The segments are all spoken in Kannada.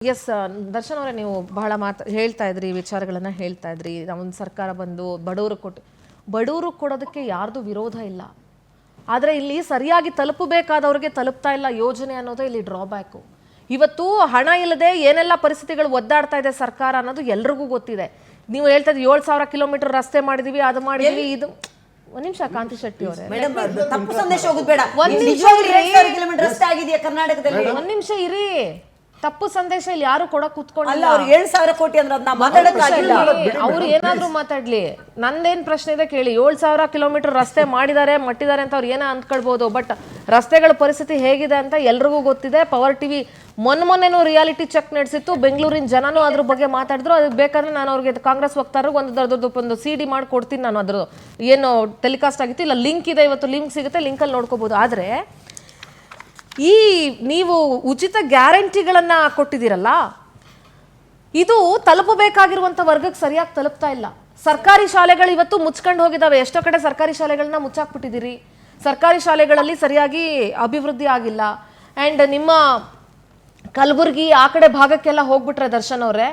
ಎಸ್ ದರ್ಶನ್ ಅವರೇ, ನೀವು ಬಹಳ ಹೇಳ್ತಾ ಇದ್ರಿ, ವಿಚಾರಗಳನ್ನ ಹೇಳ್ತಾ ಇದ್ರಿ. ಒಂದು ಸರ್ಕಾರ ಬಂದು ಬಡವರು ಕೊಡೋದಕ್ಕೆ ಯಾರ್ದು ವಿರೋಧ ಇಲ್ಲ, ಆದರೆ ಇಲ್ಲಿ ಸರಿಯಾಗಿ ತಲುಪಬೇಕಾದವ್ರಿಗೆ ತಲುಪ್ತಾ ಇಲ್ಲ ಯೋಜನೆ ಅನ್ನೋದೇ ಇಲ್ಲಿ ಡ್ರಾಬ್ಯಾಕು. ಇವತ್ತು ಹಣ ಇಲ್ಲದೆ ಏನೆಲ್ಲ ಪರಿಸ್ಥಿತಿಗಳು ಒದ್ದಾಡ್ತಾ ಇದೆ ಸರ್ಕಾರ ಅನ್ನೋದು ಎಲ್ರಿಗೂ ಗೊತ್ತಿದೆ. ನೀವು ಹೇಳ್ತಾ ಇದ್ರಿ 7,000 ಕಿಲೋಮೀಟರ್ ರಸ್ತೆ ಮಾಡಿದೀವಿ, ಅದು ಮಾಡಿದೀವಿ, ಇದು ಒಂದ್ ನಿಮಿಷ ಕಾಂತಿ ಶೆಟ್ಟಿ ಅವರೇ, ತಪ್ಪು ಸಂದೇಶ ಹೋಗೋದು ಬೇಡ. ಒಂದ್ ನಿಮಿಷ ಇರಿ. ತಪ್ಪು ಸಂದೇಶ ಇಲ್ಲಿ ಯಾರು ಕೊಡಕ್ ಕೂತ್ಕೊಂಡಿಲ್ಲ. ಅವ್ರು 7,000 ಕೋಟಿ ಅಂದ್ರೆ ಅದನ್ನ ಮಾತಾಡಕ್ಕಾಗಿಲ್ಲ. ಅವ್ರು ಏನಾದ್ರು ಮಾತಾಡ್ಲಿ, ನಂದೇನ್ ಪ್ರಶ್ನೆ ಇದೆ ಕೇಳಿ. 7,000 ಕಿಲೋಮೀಟರ್ ರಸ್ತೆ ಮಟ್ಟಿದ್ದಾರೆ ಅಂತ ಅವ್ರು ಏನೋ ಅಂದ್ಕೊಳ್ಬಹುದು, ಬಟ್ ರಸ್ತೆಗಳ ಪರಿಸ್ಥಿತಿ ಹೇಗಿದೆ ಅಂತ ಎಲ್ರಿಗೂ ಗೊತ್ತಿದೆ. ಪವರ್ ಟಿವಿ ಮೊನ್ನೆನೂ ರಿಯಾಲಿಟಿ ಚೆಕ್ ನಡೆಸಿತ್ತು, ಬೆಂಗಳೂರಿನ ಜನನೂ ಅದ್ರ ಬಗ್ಗೆ ಮಾತಾಡಿದ್ರು. ಅದಕ್ಕೆ ಬೇಕಾದ್ರೆ ನಾನು ಅವ್ರಿಗೆ ಕಾಂಗ್ರೆಸ್ ವಕ್ತಾರರಿಗೆ ಒಂದು CD ಮಾಡಿ ಕೊಡ್ತೀನಿ. ನಾನು ಅದ್ರ ಏನು ಟೆಲಿಕಾಸ್ಟ್ ಆಗಿತ್ತು, ಇಲ್ಲ ಲಿಂಕ್ ಇದೆ, ಇವತ್ತು ಲಿಂಕ್ ಸಿಗುತ್ತೆ, ಲಿಂಕಲ್ಲಿ ನೋಡ್ಕೋಬಹುದು. ಆದ್ರೆ ಈ ನೀವು ಉಚಿತ ಗ್ಯಾರಂಟಿಗಳನ್ನ ಕೊಟ್ಟಿದ್ದೀರಲ್ಲ, ಇದು ತಲುಪಬೇಕಾಗಿರುವಂತ ವರ್ಗಕ್ಕೆ ಸರಿಯಾಗಿ ತಲುಪ್ತಾ ಇಲ್ಲ. ಸರ್ಕಾರಿ ಶಾಲೆಗಳು ಇವತ್ತು ಮುಚ್ಕೊಂಡು ಹೋಗಿದ್ದಾವೆ. ಎಷ್ಟೋ ಕಡೆ ಸರ್ಕಾರಿ ಶಾಲೆಗಳನ್ನ ಮುಚ್ಚಾಕ್ಬಿಟ್ಟಿದ್ದೀರಿ. ಸರ್ಕಾರಿ ಶಾಲೆಗಳಲ್ಲಿ ಸರಿಯಾಗಿ ಅಭಿವೃದ್ಧಿ ಆಗಿಲ್ಲ. ಅಂಡ್ ನಿಮ್ಮ ಕಲಬುರ್ಗಿ ಆ ಕಡೆ ಭಾಗಕ್ಕೆಲ್ಲ ಹೋಗ್ಬಿಟ್ರೆ ದರ್ಶನ್ ಅವರೇ,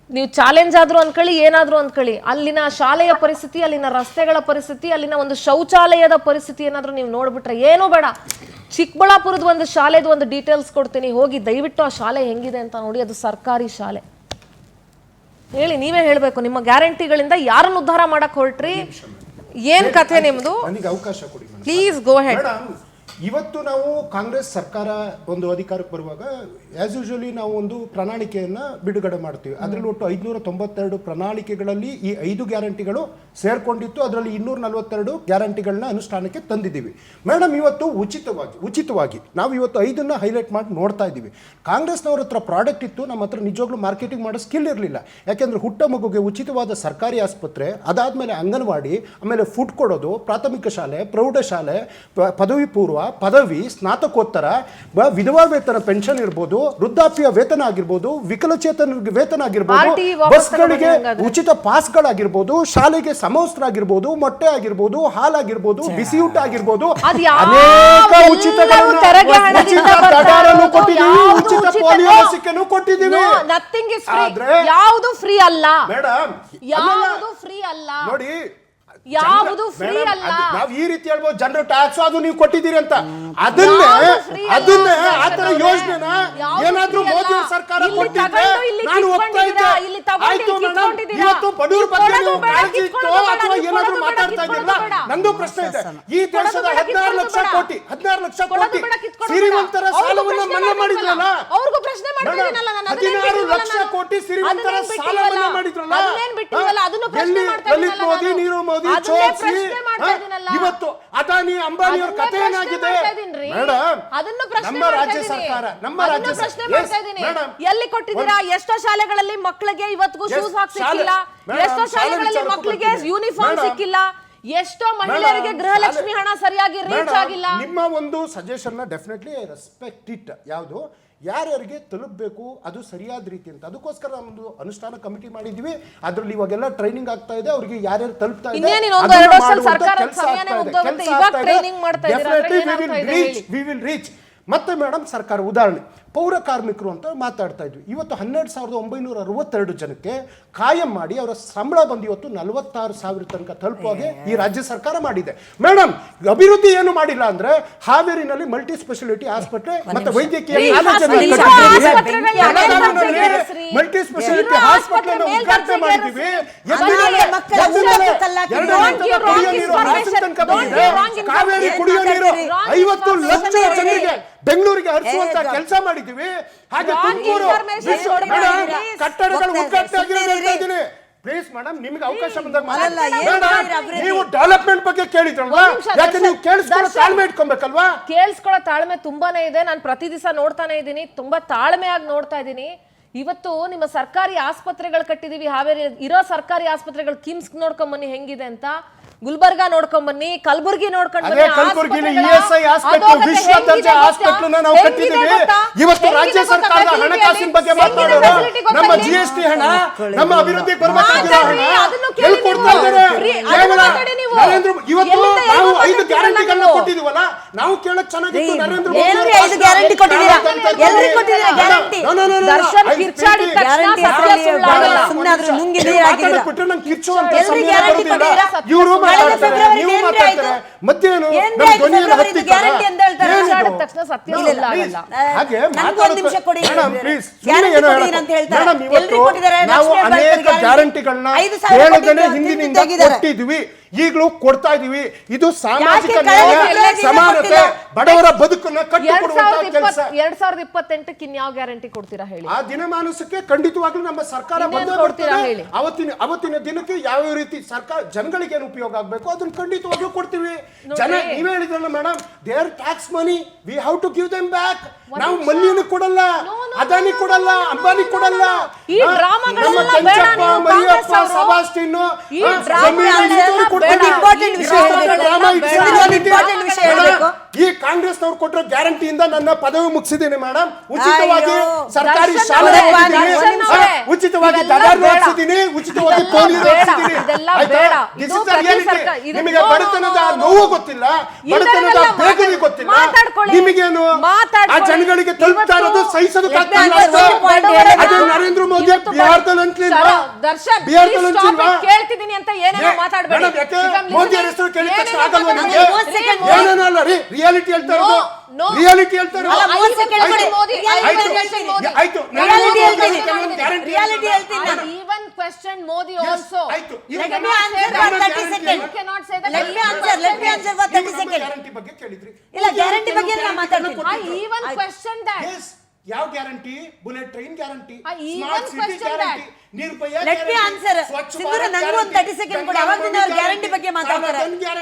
ನೀವು ಚಾಲೆಂಜ್ ಆದ್ರೂ ಅನ್ಕೊಳ್ಳಿ, ಏನಾದ್ರೂ ಅನ್ಕೊಳ್ಳಿ, ಅಲ್ಲಿನ ಶಾಲೆಯ ಪರಿಸ್ಥಿತಿ, ಅಲ್ಲಿನ ರಸ್ತೆಗಳ ಪರಿಸ್ಥಿತಿ, ಅಲ್ಲಿನ ಒಂದು ಶೌಚಾಲಯದ ಪರಿಸ್ಥಿತಿ ಏನಾದ್ರೂ ನೀವು ನೋಡ್ಬಿಟ್ರೆ, ಏನೂ ಬೇಡ, ಚಿಕ್ಕಬಳ್ಳಾಪುರದ ಒಂದು ಶಾಲೆದು ಒಂದು ಡೀಟೇಲ್ಸ್ ಕೊಡ್ತೀನಿ, ಹೋಗಿ ದಯವಿಟ್ಟು ಆ ಶಾಲೆ ಹೆಂಗಿದೆ ಅಂತ ನೋಡಿ. ಅದು ಸರ್ಕಾರಿ ಶಾಲೆ. ಹೇಳಿ, ನೀವೇ ಹೇಳ್ಬೇಕು, ನಿಮ್ಮ ಗ್ಯಾರಂಟಿಗಳಿಂದ ಯಾರನ್ನು ಉದ್ಧಾರ ಮಾಡಕ್ ಹೊರಟ್ರಿ, ಏನ್ ಕಥೆ ನಿಮ್ದು? ಅವಕಾಶ ಕೊಡಿ ಪ್ಲೀಸ್, ಗೋ ಹೆಡ್. ಇವತ್ತು ನಾವು ಕಾಂಗ್ರೆಸ್ ಸರ್ಕಾರ ಒಂದು ಅಧಿಕಾರಕ್ಕೆ ಬರುವಾಗ ಆಸ್ ಯೂಶುವಲಿ ನಾವು ಒಂದು ಪ್ರಣಾಳಿಕೆಯನ್ನ ಬಿಡುಗಡೆ ಮಾಡ್ತೀವಿ. ಅದರಲ್ಲಿ ಒಟ್ಟು 592 ಪ್ರಣಾಳಿಕೆಗಳಲ್ಲಿ ಈ 5 ಗ್ಯಾರಂಟಿಗಳು ಸೇರ್ಕೊಂಡಿತ್ತು. ಅದರಲ್ಲಿ 242 ಗ್ಯಾರಂಟಿಗಳನ್ನ ಅನುಷ್ಠಾನಕ್ಕೆ ತಂದಿದ್ದೀವಿ. ಮೇಡಮ್, ಇವತ್ತು ಉಚಿತವಾಗಿ ನಾವು ಇವತ್ತು 5 ಹೈಲೈಟ್ ಮಾಡಿ ನೋಡ್ತಾ ಇದ್ದೀವಿ. ಕಾಂಗ್ರೆಸ್ನವ್ರ ಹತ್ರ ಪ್ರಾಡಕ್ಟ್ ಇತ್ತು, ನಮ್ಮ ಹತ್ರ ನಿಜವಾಗ್ಲೂ ಮಾರ್ಕೆಟಿಂಗ್ ಮಾಡೋ ಸ್ಕಿಲ್ ಇರಲಿಲ್ಲ. ಯಾಕೆಂದ್ರೆ ಹುಟ್ಟ ಮಗುಗೆ ಉಚಿತವಾದ ಸರ್ಕಾರಿ ಆಸ್ಪತ್ರೆ, ಅದಾದ್ಮೇಲೆ ಅಂಗನವಾಡಿ, ಆಮೇಲೆ ಫುಡ್ ಕೊಡೋದು, ಪ್ರಾಥಮಿಕ ಶಾಲೆ, ಪ್ರೌಢಶಾಲೆ, ಪದವಿ ಪೂರ್ವ, ಪದವಿ, ಸ್ನಾತಕೋತ್ತರ, ವಿಧವಾ ವೇತನ ಪೆನ್ಷನ್ ಇರ್ಬೋದು, ವೃದ್ಧಾಪ್ಯ ವೇತನ ಆಗಿರ್ಬೋದು, ವಿಕಲಚೇತನರಿಗೆ ವೇತನ ಆಗಿರ್ಬೋದು, ಬಸ್ಗಳಿಗೆ ಉಚಿತ ಪಾಸ್ಗಳಾಗಿರ್ಬೋದು, ಶಾಲೆಗೆ ಸಮವಸ್ತ್ರ ಆಗಿರ್ಬೋದು, ಮೊಟ್ಟೆ ಆಗಿರ್ಬೋದು, ಹಾಲಾಗಿರ್ಬೋದು, ಬಿಸಿಯೂಟ ಆಗಿರ್ಬೋದು, ಅನೇಕ ಉಚಿತಗಳನ್ನು ಕೊಟ್ಟಿದ್ದೀವಿ. ಉಚಿತ ಪೋಲಿಯೋ ಲಸಿಕೆನೂ ಕೊಟ್ಟಿದ್ದೀವಿ. ಯಾವುದು ಫ್ರೀ ಅಲ್ಲ ಮೇಡಮ್, ಯಾವುದು ಫ್ರೀ ಅಲ್ಲ ನೋಡಿ, ಯಾವುದು ಫ್ರೀ ಅಲ್ಲ. ನಾವ್ ಈ ರೀತಿ ಹೇಳ್ಬೋದು, ಜನರು ಟ್ಯಾಕ್ಸ್ ಅದು ನೀವು ಕೊಟ್ಟಿದ್ದೀರಿ ಅಂತ. ಅದನ್ನೇ ಆತರ ಯೋಜನೆನ ಏನಾದ್ರೂ ಮೋದಿ ಸರ್ಕಾರ ಕೊಟ್ಟಿದ್ರೆ ನಾನು ಒಪ್ತಾ ಇದ್ದೆ. ಆಯ್ತು ಮೇಡಮ್, ಇವತ್ತು ಬಡವರ ಬಗ್ಗೆ ನೀವು ಕಾಳಜಿ ಇಟ್ಟು ಅಥವಾ ಏನಾದ್ರೂ ಮಾತಾಡ್ತಾ ಇದ್ದೀರಲ್ಲ, ನಂದು ಪ್ರಶ್ನೆ ಇದೆ. ಈ ದೇಶದ 16 ಲಕ್ಷ ಕೋಟಿ ಸಿರಿವಂತರ ಸಾಲವನ್ನ ಮನ್ನಾ ಮಾಡಿದ್ರಲ್ಲ, 16 ಲಕ್ಷ ಕೋಟಿ ಸಿರಿವಂತರ ಸಾಲ ಮನ್ನಾ ಮಾಡಿದ್ರಲ್ಲ, ಲಲಿತ್ ಮೋದಿ, ನೀರು ಮೋದಿ, ಇವತ್ತು ಅದಾನಿ, ಅಂಬಾನಿ ಅವ್ರ ಕಥೆ ಏನಾಗಿದೆ ಮೇಡಮ್? ನಮ್ಮ ರಾಜ್ಯ ಸರ್ಕಾರ ಎಲ್ಲಿ ಕೊಟ್ಟಿದ್ದೀರಾ? ಎಷ್ಟೋ ಶಾಲೆಗಳಲ್ಲಿ ಮಕ್ಕಳಿಗೆ ಇವತ್ತಿಗೂ ಶೂಸ್ ಹಾಕಿ ಸಿಕ್ಕಿಲ್ಲ, ಎಷ್ಟೋ ಶಾಲೆಗಳಲ್ಲಿ ಮಕ್ಕಳಿಗೆ ಯೂನಿಫಾರ್ಮ್ ಸಿಕ್ಕಿಲ್ಲ, ಎಷ್ಟೋ ಮಹಿಳೆಯರಿಗೆ ಗೃಹಲಕ್ಷ್ಮಿ ಹಣ ಸರಿಯಾಗಿ ರೀಚ್ ಆಗಿಲ್ಲ. ನಿಮ್ಮ ಒಂದು ಸಜೆಷನ್ ಡೆಫಿನೆಟ್ಲಿ ರೆಸ್ಪೆಕ್ಟ್ ಇಟ್. ಯಾವುದು ಯಾರ್ಯಾರಿಗೆ ತಲುಪಬೇಕು ಅದು ಸರಿಯಾದ ರೀತಿ ಅಂತ, ಅದಕ್ಕೋಸ್ಕರ ಒಂದು ಅನುಷ್ಠಾನ ಕಮಿಟಿ ಮಾಡಿದ್ವಿ. ಅದರಲ್ಲಿ ಇವಾಗೆಲ್ಲ ಟ್ರೈನಿಂಗ್ ಆಗ್ತಾ ಇದೆ, ಅವರಿಗೆ ಯಾರ್ಯಾರು ತಲುಪ್ತಾ ಇದೆ, ವಿ ವಿಲ್ ರೀಚ್. ಮತ್ತೆ ಮೇಡಮ್, ಸರ್ಕಾರ ಉದಾಹರಣೆ ಪೌರ ಕಾರ್ಮಿಕರು ಅಂತ ಮಾತಾಡ್ತಾ ಇದ್ವಿ. ಇವತ್ತು 12,962 ಜನಕ್ಕೆ ಕಾಯಂ ಮಾಡಿ ಅವರ ಸಂಬಳ ಬಂದು ಇವತ್ತು 46,000 ತನಕ ತಲುಪುವಾಗೆ ಈ ರಾಜ್ಯ ಸರ್ಕಾರ ಮಾಡಿದೆ. ಮೇಡಮ್, ಅಭಿವೃದ್ಧಿ ಏನು ಮಾಡಿಲ್ಲ ಅಂದ್ರೆ ಹಾವೇರಿನಲ್ಲಿ ಮಲ್ಟಿ ಸ್ಪೆಷಾಲಿಟಿ ಆಸ್ಪತ್ರೆ ಮತ್ತೆ ವೈದ್ಯಕೀಯ ಮಲ್ಟಿ ಸ್ಪೆಷಾಲಿಟಿ ಆಸ್ಪತ್ರೆ ಉದ್ಘಾಟನೆ ಮಾಡಿದ್ದೀವಿ. ಕಾವೇರಿ ಕುಡಿಯೋ ನೀರು 50 ಲಕ್ಷ ಜನರಿಗೆ ಬೆಂಗಳೂರಿಗೆ ಹರಿಸುವಂತ ಕೆಲಸ ಮಾಡಿದ್ದೀವಿ. ಹಾಗೆ ತುಮಕೂರು ಕಟ್ಟಡಗಳು ಉದ್ಘಾಟನೆ ಆಗಿರೋದು. ಪ್ಲೀಸ್ ಮೇಡಮ್, ನಿಮಗೆ ಅವಕಾಶ ಬಂದಾಗ ನೀವು ಡೆವಲಪ್ಮೆಂಟ್ ಬಗ್ಗೆ ಕೇಳಿದ್ರಲ್ವಾ, ಯಾಕೆ ನೀವು ಕೇಳಿಸ್ಕೊಳ್ಳೋ ತಾಳ್ಮೆ ಇಟ್ಕೊಬೇಕಲ್ವಾ? ಕೇಳಿಸ್ಕೊಳ್ಳೋ ತಾಳ್ಮೆ ತುಂಬಾನೇ ಇದೆ. ನಾನು ಪ್ರತಿ ದಿವಸ ನೋಡ್ತಾನೆ ಇದ್ದೀನಿ, ತುಂಬಾ ತಾಳ್ಮೆಯಾಗಿ ನೋಡ್ತಾ ಇದ್ದೀನಿ. ಇವತ್ತು ನಿಮ್ಮ ಸರ್ಕಾರಿ ಆಸ್ಪತ್ರೆಗಳು ಕಟ್ಟಿದೀವಿ, ಹಾವೇರಿ ಇರೋ ಸರ್ಕಾರಿ ಆಸ್ಪತ್ರೆಗಳು, ಕಿಮ್ಸ್ ನೋಡ್ಕೊಂಡ್ ಬನ್ನಿ ಹೆಂಗಿದೆ ಅಂತ, ಗುಲ್ಬರ್ಗಾ ನೋಡ್ಕೊಂಡ್ ಬನ್ನಿ, ಕಲಬುರ್ಗಿ ನೋಡ್ಕೊಂಡ್ ಬನ್ನಿ. ಕಲಬುರ್ಗಿಲಿ ESI ಹಾಸ್ಪಿಟಲ್, ವಿಶ್ವ ದರ್ಜೆ ಹಾಸ್ಪಿಟಲ್ ನಾವು ಕಟ್ಟಿದ್ದೀವಿ. ಇವತ್ತು ರಾಜ್ಯ ಸರ್ಕಾರದ ಹಣಕಾಸಿನ ಬಗ್ಗೆ ಮಾತಾಡೋದು, ನಮ್ಮ GST ಹಣ, ನಮ್ಮ ಅಭಿವೃದ್ಧಿಗೆ ಬರಬೇಕಾಗಿರೋ ಹಣ ಎಲ್ಲಿ ಕೊಡ್ತಾ ಇದ್ದಾರೆ? ಇವತ್ತು ನಾವು 5 ಗ್ಯಾರಂಟಿಗಳನ್ನ ಕೊಟ್ಟಿದೀವಲ್ಲ, ನಾವು ಕೇಳಕ್ ಚೆನ್ನಾಗಿತ್ತು. ನರೇಂದ್ರ ಏನ್ರಿ 5 ಗ್ಯಾರಂಟಿ ಕೊಟ್ಟಿದ್ದೀರಾ? ಎಲ್ರಿಗೂ ಕೊಟ್ಟಿದ್ದೀರಾ ಗ್ಯಾರಂಟಿ? ದರ್ಶನ್ ಕಿರ್ಚಾಡಿದ ತಕ್ಷಣ ಸತ್ಯ ಸುಳ್ಳಾಗಲ್ಲ. ಸುಮ್ಮನಾದ್ರೂ ನುಂಗಿ ನೀರು ಹಾಕಿದ್ದೀರಾ? ಬಿಟ್ಟು ನಂಗೆ ಕಿರ್ಚುವಂತ ಎಲ್ರಿಗೂ ಸಮಯ ಗ್ಯಾರಂಟಿ ಬರೋದಿಲ್ಲ. ಕೊಟ್ಟಿದ್ದೀರಾ? ಇವರು ಕಳೆದ ಮಾತಾಡ್ತಾರೆ, ಫೆಬ್ರವರಿಗೆ ನೀವು ಏನ್ರಿ ಮಾತಾಡ್ತಾರೆ. ಆಯ್ತು? ಮತ್ತೇನು ಏನ್ರಿ ನಮ್ಮ ಆಯ್ತು ಧ್ವನಿಯನ್ನು ಫೆಬ್ರವರಿಗೆ ಹತ್ತಿಕ್ಕಲ್ಲ? ಗ್ಯಾರಂಟಿ ಅಂತ ಹೇಳ್ತಾರೆ. ಏನಿದು? ಕಿರ್ಚಾಡಿದ ತಕ್ಷಣ ಸತ್ಯ ಸುಳ್ಳಾಗಲ್ಲ. ನನಗೆ ಒಂದು ನಿಮಿಷ ಕೊಡಿ. ಮೇಡಮ್, ಪ್ಲೀಸ್, ಗ್ಯಾರಂಟಿ ಸುಮ್ಮನೆ ಕೊಡಿ ಅಂತ ಹೇಳ್ತಾರೆ. ಮೇಡಮ್, ಇವತ್ತು ಎಲ್ರಿಗೂ ಕೊಟ್ಟಿದ್ದಾರೆ. ನಾವು ಲಕ್ಷ್ಮೀ ಅನೇಕ ಹೆಬ್ಬಾಳ್ಕರ್ ಗ್ಯಾರಂಟಿಗಳನ್ನ 5,000 ಹೇಳದೇನೆ ಕೊಟ್ಟಿದ್ದು ಹಿಂದಿನಿಂದ ತೆಗೆದಿದ್ದಾರೆ. ಕೊಟ್ಟಿದ್ವಿ, ಈಗಲೂ ಕೊಡ್ತಾ ಇದೀವಿ. ಇದು ಸಾಮಾಜಿಕ ಯಾಕೆ ನ್ಯಾಯ, ಕಳೆದ ದಿನ ಸಮಾನತೆ, ಕೊಟ್ಟಿಲ್ಲ? ಬಡವರ ಬದುಕನ್ನ ಕಟ್ಟಿಕೊಡುವಂತ ಕೆಲಸ. 2028ಕ್ಕೆ ಇನ್ಯಾವ ಗ್ಯಾರಂಟಿ ಕೊಡ್ತೀರಾ ಹೇಳಿ? ಆ ದಿನಮಾನಸಕ್ಕೆ ಖಂಡಿತವಾಗ್ಲೂ ನಮ್ಮ ಸರ್ಕಾರ ಇನ್ನೇನ್ ಬಂದೇ ಕೊಡ್ತೀರಾ ಬರ್ತದೆ. ಹೇಳಿ? ಅವತ್ತಿನ ದಿನಕ್ಕೆ ಯಾವ ರೀತಿ ಸರ್ಕಾರ ಜನಗಳಿಗೆ ಏನು ಉಪಯೋಗ ಆಗ್ಬೇಕು ಅದನ್ನ ಖಂಡಿತವಾಗ್ಲೂ ಕೊಡ್ತೀವಿ. ಜನ ನೀವೇ ಹೇಳಿದ್ರಲ್ಲ madam, their tax money we have to give them back. ನಾವು ಮಲ್ಲಿಯನ್ನು ಕೊಡಲ್ಲ, ಅದಾನಿ ಕೊಡಲ್ಲ, ಅಂಬಾನಿ ಕೊಡಲ್ಲ. ಈ ಡ್ರಾಮಾಗಳೆಲ್ಲ ನಮ್ಮ ಬೇಡ ಕೆಂಚಪ್ಪ, ನೀವು ಮರಿಯಪ್ಪ, ಕಾಂಗ್ರೆಸ್ ಅವರು. ಸಬಾಸ್ಟಿನ್, ಈ ಡ್ರಾಮಾಗಳೆಲ್ಲ ಬೇಡ. ಇಂಪಾರ್ಟೆಂಟ್ ವಿಷಯ ಹೇಳ್ಬೇಕು. ಇಂಪಾರ್ಟೆಂಟ್ ವಿಷಯ ಹೇಳ್ಬೇಕು. ಈ ಕಾಂಗ್ರೆಸ್ನವ್ರು ಕೊಟ್ಟರೋ ಗ್ಯಾರಂಟಿಯಿಂದ ನನ್ನ ಪದವಿ ಮುಗಿಸಿದ್ದೀನಿ ಮೇಡಮ್. ಉಚಿತವಾಗಿ ಅಯ್ಯೋ. ಸರ್ಕಾರಿ ದರ್ಶನ್ ಶಾಲೆ ಅವರೇ, ಓದಿದ್ದೀನಿ. ದರ್ಶನ್ ಅವರೇ, ಉಚಿತವಾಗಿ ಇದೆಲ್ಲ ದದಾರ್ ಬೇಡ. ಓದಿಸಿದ್ದೀನಿ, ಉಚಿತವಾಗಿ ಇದೆಲ್ಲ ಪೋಲಿಯೋ ಬೇಡ. ಓದಿಸಿದ್ದೀನಿ. ಇದೆಲ್ಲ ಆಯ್ತಾ? ಬೇಡ. This ಇದು is the ಪ್ರತಿ reality. ಸರ್ಕಾರ- ಇದು ನಿಮಗೆ no, ಬಡತನದ no, no, no. ನೋವು ಗೊತ್ತಿಲ್ಲ, ಬಡತನದ ಇದನ್ನೆಲ್ಲ ಬೇಗನೆ ಗೊತ್ತಿಲ್ಲ. ಮಾತಾಡ್ಕೊಳ್ಳಿ. ನಿಮಗೇನು ಆ ಮಾತಾಡ್ಕೊಳ್ಳಿ. ಜನಗಳಿಗೆ ತಲುಪ್ತಾ ಇರೋದು ಇವತ್ತು ಸಹಿಸೋದಕ್ಕಾಗ್ತಾ ಇಲ್ಲ. ಬಡವರನ್ನ ಅದು ನರೇಂದ್ರ ಮೋದಿ ಇವತ್ತು ಬಿಹಾರದಲ್ಲಿ ಅಂತಿಲ್ವಾ? ದರ್ಶನ್ ಬಿಹಾರದಲ್ಲಿ please stop ಅಂತಿಲ್ವಾ? it. ಕೇಳ್ತಿದ್ದೀನಿ ಅಂತ ಏನೇನೋ ಮಾತಾಡ್ಬೇಡಿ. ಮೇಡಮ್, ಯಾಕೆ ಈಗ I'm ಮೋದಿ listening. ಹೆಸರು ಕೇಳಿದ ತಕ್ಷಣ ಏನೇನೋ ಆಗಲ್ವಾ ನಿಮ್ಗೆ? ಮಾತಾಡ್ಬೇಡಿ. ಏನೇನಲ್ಲ ರೀ, ರಿಯಾಲಿಟಿ ಹೇಳ್ತಾ ಇರೋದು. No. ರಿಯಾಲಿಟಿ ಹೇಳ್ತಾ ಇರೋದು. ಅಲ್ಲ, ಮೂವತ್ತು ಸೆಕೆಂಡ್ ಕೊಡಿ. ಮೋದಿ, ಆಯ್ತು. ಆಯ್ತು. ರಿಯಾಲಿಟಿ ಹೇಳ್ತೀನಿ. ಕೆಲವೊಂದು guarantee ರಿಯಾಲಿಟಿ ಹೇಳ್ತೀನಿ I ನಾನು. even question Modi also. ಆಯ್ತು. Let ಇವಾಗ me answer for 30 seconds. You cannot say that. Let me answer for 30 seconds. Guarantee ಬಗ್ಗೆ ಕೇಳಿದ್ರಿ. ಇಲ್ಲ, ಗ್ಯಾರಂಟಿ ಬಗ್ಗೆ ನಾನು ಮಾತಾಡ್ತೀನಿ. I even question that. Yes. ಯಾವ guarantee? Bullet train guarantee, I even smart city question guarantee, Nirbhaya let me guarantee, answer. ಸ್ವಚ್ಛ ಸಿಂಧೂರ, ಭಾರತ್ ನನಗೂ ಒಂದು 30 ಸೆಕೆಂಡ್ ಕೊಡಿ. ಅವಾಗಿಂದ ಅವ್ರು ಗ್ಯಾರಂಟಿ ಬಗ್ಗೆ ಮಾತಾಡ್ತಾರೆ.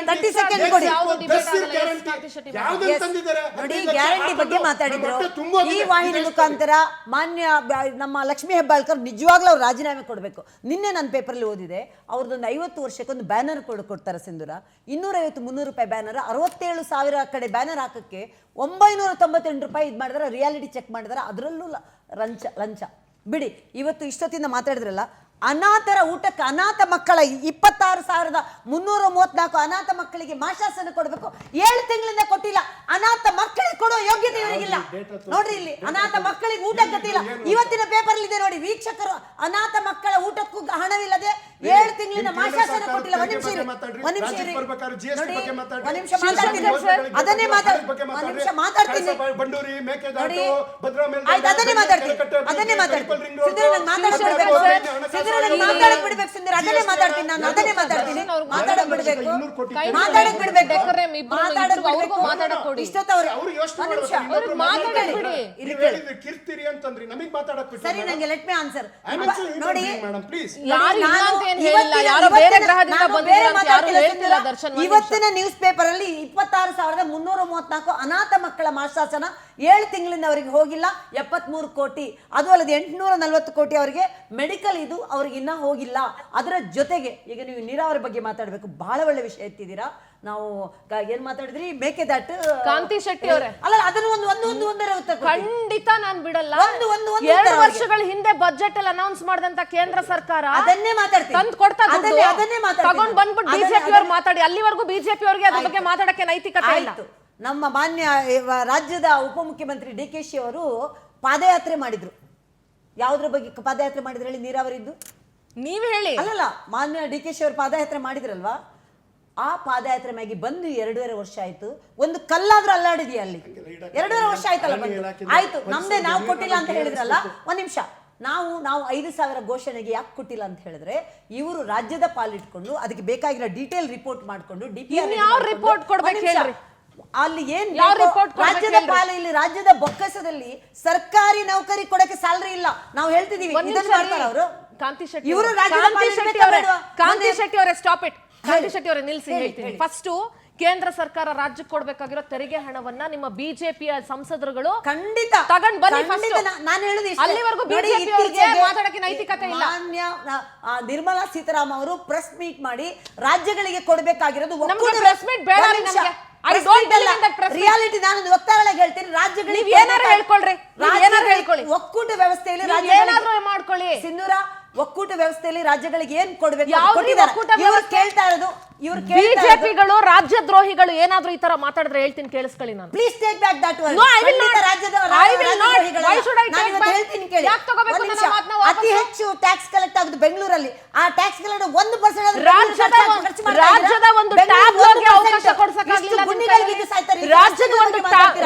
30 ಸೆಕೆಂಡ್ ಕೊಡಿ. ಯಾವ್ದು debate ಬಸ್ಸಿನ ಆಗಲ್ಲ, ಗ್ಯಾರಂಟಿ, ಕಾರ್ತಿ ಶೆಟ್ಟಿ ಯಾವ್ದನ್ನ Yes. ತಂದಿದ್ದಾರೆ? ನೋಡಿ, 15 ಲಕ್ಷ ಗ್ಯಾರಂಟಿ ಬಗ್ಗೆ ಹಾಕೊಂಡು ಮಾತಾಡಿದ್ರು. ನಮ್ಮ ಹೊಟ್ಟೆ ತುಂಬೋಗಿದೆ. ಈ ವಾಹಿನಿ ಮುಖಾಂತರ ಮಾನ್ಯ ನಮ್ಮ ಲಕ್ಷ್ಮೀ ಹೆಬ್ಬಾಳ್ಕರ್ ನಿಜವಾಗ್ಲೂ ಅವ್ರು ರಾಜೀನಾಮೆ ಕೊಡಬೇಕು. ನಿನ್ನೆ ನನ್ನ ಪೇಪರಲ್ಲಿ ಓದಿದೆ, ಅವ್ರದ್ದೊಂದು 50 ವರ್ಷಕ್ಕೊಂದು ಬ್ಯಾನರ್ ಕೊಡ್ತಾರೆ ಸಿಂಧೂರ. 250-300 ರೂಪಾಯಿ ಬ್ಯಾನರ್, 67,000 ಕಡೆ ಬ್ಯಾನರ್ ಹಾಕಕ್ಕೆ 998 ರೂಪಾಯಿ ಇದು ಮಾಡಿದಾರೆ. ರಿಯಾಲಿಟಿ ಚೆಕ್ ಮಾಡಿದಾರೆ, ಅದರಲ್ಲೂ ಲಂಚ ಬಿಡಿ. ಇವತ್ತು ಇಷ್ಟೊತ್ತಿಂದ ಮಾತಾಡಿದ್ರಲ್ಲ, ಅನಾಥರ ಊಟಕ್ಕೆ ಅನಾಥ ಮಕ್ಕಳ 26,334 ಅನಾಥ ಮಕ್ಕಳಿಗೆ ಮಾಶಾಸನ ಕೊಡಬೇಕು. 7 ತಿಂಗಳಿಂದ ಕೊಟ್ಟಿಲ್ಲ. ಅನಾಥ ಮಕ್ಕಳಿಗೆ ಕೊಡೋ ಯೋಗ್ಯತೆ ಇವರಿಗಿಲ್ಲ. ನೋಡ್ರಿ, ಇಲ್ಲಿ ಅನಾಥ ಮಕ್ಕಳಿಗೆ ಊಟ ಗತಿಲ್ಲ. ಇವತ್ತಿನ ಪೇಪರ್ ಇದೆ ನೋಡಿ, ವೀಕ್ಷಕರು, ಅನಾಥ ಮಕ್ಕಳ ಊಟಕ್ಕೂ ಹಣವಿಲ್ಲದೆ 7 ತಿಂಗಳಿಂದ ಮಾಶಾಸನ ಕೊಟ್ಟಿಲ್ಲ. ಒಂದ್ ನಿಮಿಷ ಇರಿ. ಅದನ್ನೇ ಮಾತಾಡ್ತೀನಿ. ಬಂಡೂರಿ, ಮೇಕೆದಾಟು, ನೋಡಿ, ಭದ್ರಾ ಮೇಲ್ದಂಡೆ, ಆಯ್ತು, ಅದನ್ನೇ ಮಾತಾಡ್ತೀನಿ. ಅದನ್ನೇ ಮಾತಾಡ್ತೀನಿ. ಸಿಂಧೂರ, ನಂಗೆ ಮಾತಾಡಕ್ ಬಿಡ್ಬೇಕು. ಸಿಂಧೂರ, ಅದನ್ನೇ ಮಾತಾಡ್ತೀನಿ. ನಾನು ಅದನ್ನೇ ಮಾತಾಡ್ತೀನಿ. ಮಾತಾಡಕ್ ಬಿಡ್ಬೇಕು. ಮಾತಾಡಕ್ ಕೊಡಿ. ಅವ್ರು ಯೋಚನೆ ಅವ್ರಿಗೆ ಮಾತಾಡಕ್ ಬಿಡಿ. ಕಿರ್ತಿರಿ ಅಂತಂದ್ರಿ, ನಮಗ್ ಮಾತಾಡಕ್ ಬಿಟ್ಟು ಸರಿ, ನಂಗೆ ಲೆಟ್ ಮಿ ಆನ್ಸರ್. ನೋಡಿ, ಮೇಡಮ್ ಪ್ಲೀಸ್. ಯಾರು ಇಲ್ಲ ಅಂತ ಏನ್ ಹೇಳಿಲ್ಲ. ಯಾರೋ ಬೇರೆ ಗ್ರಹದಿಂದ ಬಂದಿಲ್ಲ ಅಂತ ಯಾರು ಹೇಳ್ತಿಲ್ಲ. ದರ್ಶನ್, ಇವತ್ತಿನ ನ್ಯೂಸ್ ಪೇಪರ್ ಅಲ್ಲಿ 26,334 ಅನಾಥ ಮಕ್ಕಳ ಮಾಶಾಸನ 7 ತಿಂಗಳಿಂದ ಅವರಿಗೆ ಹೋಗಿಲ್ಲ. 73 ಕೋಟಿ, ಅದು ಅಲ್ಲದೆ 840 ಕೋಟಿ ಅವರಿಗೆ ಮೆಡಿಕಲ್ ಇದು ಅವ್ರಿಗೆ ಇನ್ನ ಹೋಗಿಲ್ಲ. ಅದರ ಜೊತೆಗೆ ಈಗ ನೀವು ನೀರಾವರಿ ಬಗ್ಗೆ ಮಾತಾಡಬೇಕು. ಬಹಳ ಒಳ್ಳೆ ವಿಷಯ ಎತ್ತಿದ್ದೀರಾ. ನಾವು ಏನ್ ಮಾತಾಡಿದ್ರಿ? ಮೇಕೆದಾಟು. ಕಾಂತಿ ಶೆಟ್ಟಿ ಅವರೇ, ಅಲ್ಲ, ಅದನ್ನು ಒಂದರ ಉತ್ತರ ಖಂಡಿತ ನಾನ್ ಬಿಡಲ್ಲ. ಒಂದು 2 ವರ್ಷಗಳ ಹಿಂದೆ ಬಜೆಟ್ ಅಲ್ಲಿ ಅನೌನ್ಸ್ ಮಾಡಿದಂತ ಕೇಂದ್ರ ಸರ್ಕಾರ ಅದನ್ನೇ ಮಾತಾಡ್ತೀನಿ. ತಂದು ಕೊಡ್ತಾ ಅದನ್ನೇ ಮಾತಾಡ್ತೀನಿ. ತಗೊಂಡ್ ಬಂದ್ಬಿಟ್ಟು ಬಿಜೆಪಿ ಅವ್ರು ಮಾತಾಡಿ. ಅಲ್ಲಿವರೆಗೂ ಬಿಜೆಪಿ ಅವ್ರಿಗೆ ಅದ್ರ ಬಗ್ಗೆ ಮಾತಾಡಕ್ಕೆ ನೈತಿಕತೆ ಇಲ್ಲ. ಆಯ್ತು. ನಮ್ಮ ಮಾನ್ಯ ರಾಜ್ಯದ ಉಪಮುಖ್ಯಮಂತ್ರಿ DKಶಿ ಅವರು ಪಾದಯಾತ್ರೆ ಮಾಡಿದ್ರು. ಯಾವುದ್ರ ಬಗ್ಗೆ ಪಾದಯಾತ್ರೆ ಮಾಡಿದ್ರು ಹೇಳಿ? ನೀರಾವರಿದ್ದು. ನೀವ್ ಹೇಳಿ. ಅಲ್ಲಲ್ಲ, ಮಾನ್ಯ DKಶಿ ಅವರು ಪಾದಯಾತ್ರೆ ಮಾಡಿದ್ರಲ್ವಾ? ಆ ಪಾದಯಾತ್ರೆ ಮ್ಯಾಗಿ ಬಂದು 2.5 ವರ್ಷ ಆಯ್ತು. ಒಂದು ಕಲ್ಲಾದ್ರೂ ಅಲ್ಲಾಡಿದ್ಯಾ ಅಲ್ಲಿ? 2.5 ವರ್ಷ ಆಯ್ತಲ್ಲ ಬಂದು. ಆಯ್ತು, ನಮ್ದೇ ನಾವು ಕೊಟ್ಟಿಲ್ಲ ಅಂತ ಹೇಳಿದ್ರಲ್ಲ. ಒಂದ್ ನಿಮಿಷ, ನಾವು 5,000 ಘೋಷಣೆಗೆ ಯಾಕೆ ಕೊಟ್ಟಿಲ್ಲ ಅಂತ ಹೇಳಿದ್ರೆ, ಇವರು ರಾಜ್ಯದ ಪಾಲಿಟ್ಕೊಂಡು ಅದಕ್ಕೆ ಬೇಕಾಗಿರೋ ಡೀಟೇಲ್ ರಿಪೋರ್ಟ್ ಮಾಡ್ಕೊಂಡು ರಿಪೋರ್ಟ್ ಕೊಡ್ಬೇಕು ಹೇಳ್ರಿ. ಅಲ್ಲಿ ಏನ್ ರಾಜ್ಯದ ಪಾಲಿನಲ್ಲಿ ರಾಜ್ಯದ ಬೊಕ್ಕಸದಲ್ಲಿ ಸರ್ಕಾರಿ ನೌಕರಿ ಕೊಡಕ್ಕೆ ಸ್ಯಾಲರಿ ಇಲ್ಲ. ನಾವು ಹೇಳ್ತಿದೀವಿ, ಇದನ್ನ ಮಾಡ್ತಾರ ಅವರು. ಕಾಂತಿ ಶೆಟ್ಟಿ ಇವರು ಕಾಂತಿ ಶೆಟ್ಟಿ ಅವರೇ, ಸ್ಟಾಪ್ ಇಟ್. ಕಾಂತಿ ಶೆಟ್ಟಿ ಅವರೇ, ನಿಲ್ಸಿ ಹೇಳ್ತೀನಿ. ಫಸ್ಟ್ ಕೇಂದ್ರ ಸರ್ಕಾರ ರಾಜ್ಯಕ್ಕೆ ಕೊಡ್ಬೇಕಾಗಿರೋ ತೆರಿಗೆ ಹಣವನ್ನ ನಿಮ್ಮ ಬಿಜೆಪಿಯ ಸಂಸದರುಗಳು ಖಂಡಿತ ತಗೊಂಡ್ ಬನ್ನಿ. ನಾನು ಹೇಳುದು ಅಲ್ಲಿವರೆಗೂ ಬಿಜೆಪಿ ಅವರಿಗೆ ಮಾತಾಡಕ್ಕೆ ನೈತಿಕತೆ ಇಲ್ಲ. ಮಾನ್ಯ ನಿರ್ಮಲಾ ಸೀತಾರಾಮನ್ ಅವರು ಪ್ರೆಸ್ ಮೀಟ್ ಮಾಡಿ ರಾಜ್ಯಗಳಿಗೆ ಕೊಡಬೇಕಾಗಿರೋದು ಪ್ರೆಸ್ ಮೀಟ್ ಬೇಡ ನಮಗೆ. ರಿಯಾಲಿಟಿ ನಾನು ವಕ್ತಾರಗಳಿಗೆ ಹೇಳ್ತೀನಿ. ರಾಜ್ಯಗಳಿಗೆ ಏನಾರು ಹೇಳ್ಕೊಳ್ರಿ, ಒಕ್ಕೂಟ ವ್ಯವಸ್ಥೆಯಲ್ಲಿ ಏನಾದ್ರೂ ಮಾಡ್ಕೊಳ್ಳಿ. ಸಿಂಧೂರ, ಒಕ್ಕೂಟ ವ್ಯವಸ್ಥೆಯಲ್ಲಿ ರಾಜ್ಯಗಳಿಗೆ ಏನ್ ಕೊಡ್ಬೇಕು ಕೇಳ್ತಾ ಇರೋದು ಇವ್ರು ಬಿಜೆಪಿಗಳು ರಾಜ್ಯದ್ರೋಹಿಗಳು ಏನಾದ್ರೂ ಈ ತರ ಮಾತಾಡಿದ್ರೆ ಹೇಳ್ತೀನಿ ಕೇಳಿಸ್ಕೊಳ್ಳಿ ನಾನು. Please take back that word. No, I will not. I will not. Why should I take back? ಹೇಳ್ತೀನಿ ಕೇಳಿ. ಯಾಕೆ ತಗೋಬೇಕು ನನ್ನ ಮಾತನ್ನ ವಾಪಸ್? ಅತಿ ಹೆಚ್ಚು ಟ್ಯಾಕ್ಸ್ ಕಲೆಕ್ಟ್ ಆಗುದು ಬೆಂಗಳೂರಲ್ಲಿ. ಆ ಟ್ಯಾಕ್ಸ್ ಕಲೆಕ್ಟ್ 1% ರಾಜ್ಯದ ಒಂದು ಟ್ಯಾಬ್ಲೋಗೆ ಅವಕಾಶ ಕೊಡ್ಸಕ್ಕಾಗಿಲ್ಲ.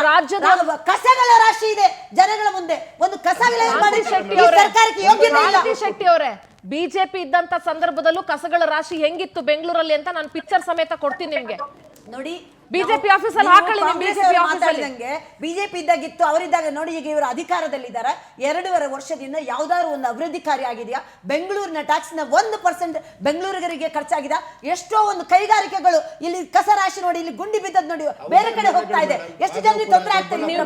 ರಾಜ್ಯದ ಕಸಗಳ ರಾಶಿ ಇದೆ ಜನಗಳ ಮುಂದೆ. ಒಂದು ಕಸ ವಿಲೇವಾರಿ ಮಾಡಿ ಸರ್ಕಾರಕ್ಕೆ ಯೋಗ್ಯತೆ ಇಲ್ಲ. ಶೆಟ್ಟಿ ಅವರೇ, ಬಿಜೆಪಿ ಇದ್ದಂತ ಸಂದರ್ಭದಲ್ಲೂ ಕಸಗಳ ರಾಶಿ ಹೆಂಗಿತ್ತು ಬೆಂಗಳೂರಲ್ಲಿ ಅಂತ ನಾನು ಪಿಕ್ಚರ್ ಸಮೇತ ಕೊಡ್ತೀನಿ ನಿಮ್ಗೆ. ನೋಡಿ ಬಿಜೆಪಿ ಆಫೀಸಲ್ಲಿ ಹಾಕೊಳ್ಳಿ. ಬಿಜೆಪಿ ಮಾತಾಡಿದಂಗೆ ಬಿಜೆಪಿ ಇದ್ದಾಗಿತ್ತು, ಅವರಿದ್ದಾಗ ನೋಡಿ ಈಗ ಇವರು ಅಧಿಕಾರದಲ್ಲಿದ್ದಾರೆ. 2.5 ವರ್ಷದಿಂದ ಯಾವ್ದಾದ್ರು ಒಂದು ಅಭಿವೃದ್ಧಿ ಕಾರ್ಯ ಆಗಿದೆಯಾ? ಬೆಂಗಳೂರಿನ ಟ್ಯಾಕ್ಸ್ ನ 1% ಬೆಂಗಳೂರಿಗರಿಗೆ ಖರ್ಚಾಗಿದೆ. ಎಷ್ಟೋ ಒಂದು ಕೈಗಾರಿಕೆಗಳು ಇಲ್ಲಿ ಕಸ ರಾಶಿ ನೋಡಿ, ಇಲ್ಲಿ ಗುಂಡಿ ಬಿದ್ದದ್ ನೋಡಿ ಬೇರೆ ಕಡೆ ಹೋಗ್ತಾ ಇದೆ. ಎಷ್ಟು ಜನರಿಗೆ ತೊಂದರೆ ಆಗ್ತಾ ಇದೆ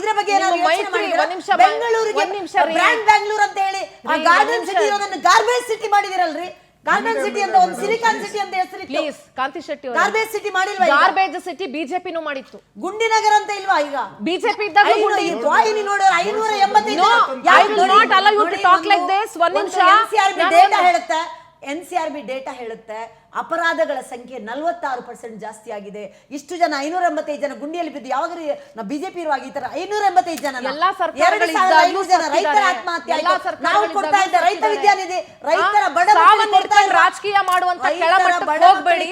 ಇದ್ರ ಬಗ್ಗೆ ಏನಾದ್ರು ಯೋಚನೆ ಮಾಡಿದ್ರಾ? ಬೆಂಗಳೂರಿಗೆ ಬ್ರ್ಯಾಂಡ್ ಬೆಂಗಳೂರು ಅಂತ ಹೇಳಿ ಆ ಗಾರ್ಡನ್ ಸಿಟಿ ಇರೋದನ್ನ ಗಾರ್ಬೇಜ್ ಸಿಟಿ ಮಾಡಿದಿರಲ್ರಿ. ಗಾರ್ಡನ್ ಸಿಟಿ ಅಂತ ಒಂದು ಸಿಲಿಕಾನ್ ಸಿಟಿ ಅಂತ ಹೆಸರಿತ್ತು. ಪ್ಲೀಸ್ ಕಾಂತಿ ಶೆಟ್ಟಿ ಅವರೇ, ಗಾರ್ಬೇಜ್ ಸಿಟಿ ಮಾಡಿಲ್ವಾ? ಗಾರ್ಬೇಜ್ ಸಿಟಿ ಬಿಜೆಪಿನೂ ಮಾಡಿತ್ತು. ಗುಂಡಿ ನಗರ ಅಂತ ಇಲ್ವಾ? ಈಗ ಬಿಜೆಪಿ ಇದ್ದಾಗ ಗುಂಡಿ ಇತ್ತು. ವಾಹಿನಿ ನೋಡೋರು 585. No, I will not allow you to talk like this. ಒಂದ್ ನಿಮಿಷ. NCRB ಡೇಟಾ ಹೇಳುತ್ತೆ ಅಪರಾಧಗಳ ಸಂಖ್ಯೆ 46% ಜಾಸ್ತಿ ಆಗಿದೆ. ಇಷ್ಟು ಜನ 585 ಜನ ಗುಂಡಿಯಲ್ಲಿ ಬಿದ್ದು ಯಾವಾಗ ಬಿಜೆಪಿ ಇರುವಾಗ ಈ ತರ 585 ಜನ ಎಲ್ಲಾ ಸರ್ಕಾರಗಳಿದ್ದಾಗಲೂ ರೈತರ ಆತ್ಮಹತ್ಯೆ ಆಯ್ತು. ನಾವು ಕೊಡ್ತಾ ಇದ್ದ ರೈತ ವಿದ್ಯಾನಿಧಿ, ರೈತರ ಬಡ ರಾಜಕೀಯ ಮಾಡುವಂತ ಕೆಳಮಟ್ಟಕ್ಕೆ ಹೋಗ್ಬೇಡಿ.